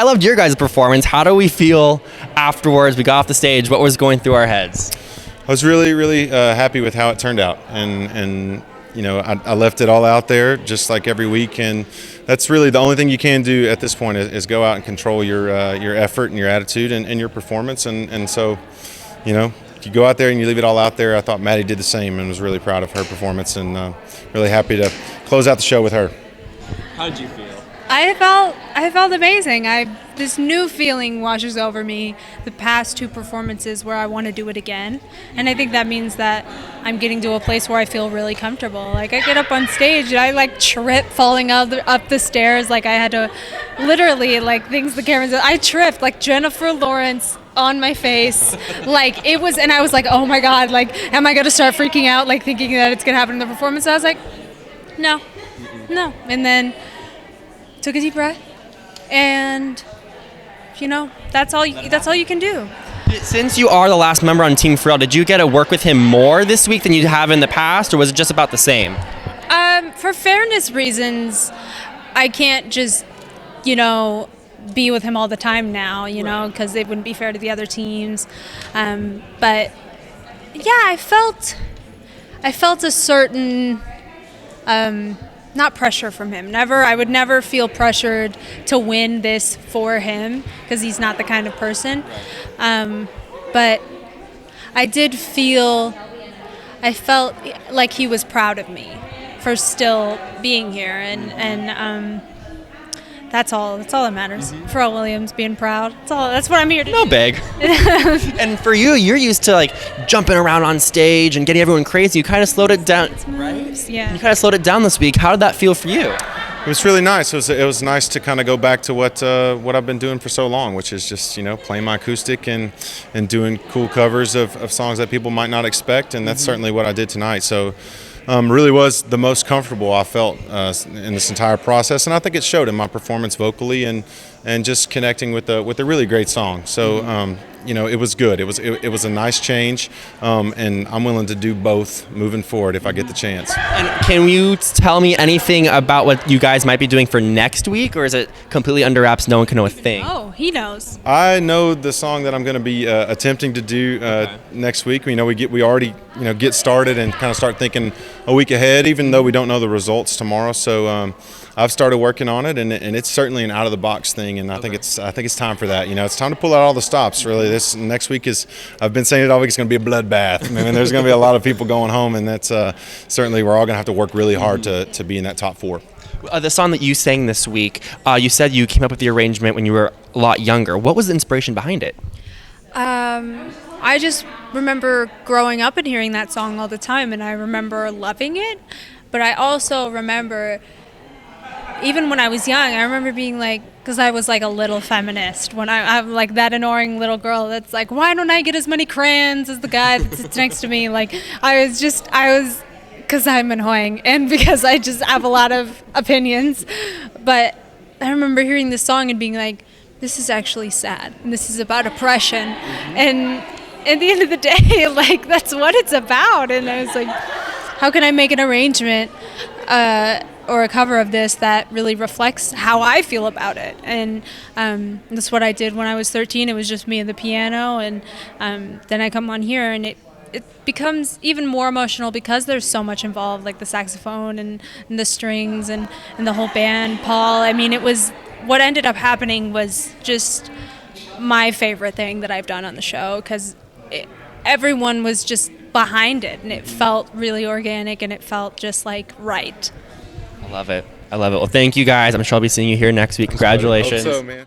I loved your guys' performance. How do we feel afterwards? We got off the stage. What was going through our heads? I was really, really happy with how it turned out, and you know, I left it all out there just like every week, and that's really the only thing you can do at this point is go out and control your effort and your attitude and your performance, and so, you know, you go out there and you leave it all out there. I thought Madi did the same and was really proud of her performance, and really happy to close out the show with her. How did you feel? I felt amazing. This new feeling washes over me. The past two performances where I want to do it again, and I think that means that I'm getting to a place where I feel really comfortable. Like I get up on stage and I like trip falling up the stairs. Like I had to literally like things the cameras. I tripped like Jennifer Lawrence on my face. Like it was, and I was like, oh my God, like am I gonna start freaking out, like thinking that it's gonna happen in the performance? I was like, no, and then took a deep breath, and you know that's all you can do. Since you are the last member on Team Pharrell, did you get to work with him more this week than you have in the past, or was it just about the same? For fairness reasons, I can't just be with him all the time now, because it wouldn't be fair to the other teams. But yeah, I felt a certain not pressure from him. I would never feel pressured to win this for him because he's not the kind of person. But I felt like he was proud of me for still being here, and that's all that matters. Pharrell Williams being proud. That's what I'm here to do. No big. And for you, you're used to like jumping around on stage and getting everyone crazy. You kind of slowed it down, right? Yeah. You kind of slowed it down this week. How did that feel for you? It was really nice. It was nice to kind of go back to what I've been doing for so long, which is just playing my acoustic and doing cool covers of songs that people might not expect, and that's certainly what I did tonight. So. Really was the most comfortable I felt in this entire process, and I think it showed in my performance vocally and just connecting with a really great song. So it was good. It was a nice change, and I'm willing to do both moving forward if I get the chance. And can you tell me anything about what you guys might be doing for next week, or is it completely under wraps? No one can know a thing. Oh, he knows. I know the song that I'm going to be attempting to do next week. We already get started and kind of start thinking a week ahead, even though we don't know the results tomorrow. So I've started working on it, and it's certainly an out of the box thing, and I think it's time for that. It's time to pull out all the stops. Really, this next week I've been saying it all week. It's going to be a bloodbath. I mean, there's going to be a lot of people going home, and that's certainly we're all going to have to work really hard to be in that top four. The song that you sang this week, you said you came up with the arrangement when you were a lot younger. What was the inspiration behind it? I just remember growing up and hearing that song all the time, and I remember loving it. But I also remember, even when I was young, I remember being like, because I was like a little feminist, when I'm like that annoying little girl that's like, why don't I get as many crayons as the guy that sits next to me? Like, I was, because I'm annoying and because I just have a lot of opinions. But I remember hearing this song and being like, this is actually sad, and this is about oppression. And at the end of the day, like, that's what it's about. And I was like, how can I make an arrangement or a cover of this that really reflects how I feel about it? And that's what I did when I was 13. It was just me and the piano, and then I come on here, and it becomes even more emotional because there's so much involved, like the saxophone and the strings and the whole band. Paul, I mean, what ended up happening was just my favorite thing that I've done on the show, because everyone was just behind it, and it felt really organic, and it felt just like right. I love it. Well, thank you guys. I'm sure I'll be seeing you here next week. Congratulations. I hope so, man.